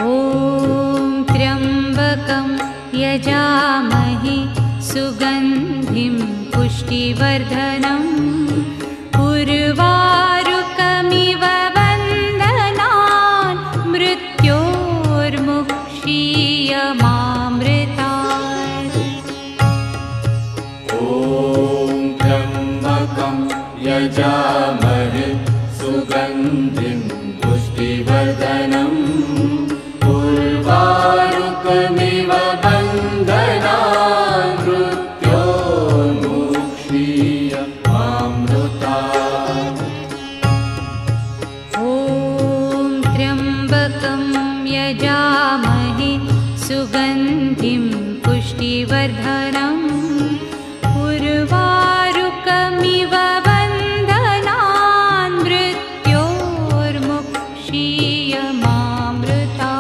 ॐ त्र्यम्बकं यजामहे सुगन्धिं पुष्टिवर्धनम् उर्वारुकमिव वन्दनान् मृत्योर्मुक्षीयमामृतात्। ॐ त्र्यम्बकं यजामहे सुगन्धिं पुष्टिवर्धनम् उर्वारुकमिव वन्दनान् मृत्योर्मुक्षीयमामृतात्। ॐ त्र्यम्बकं यजामहे सुगन्धिं पुष्टिवर्धनम्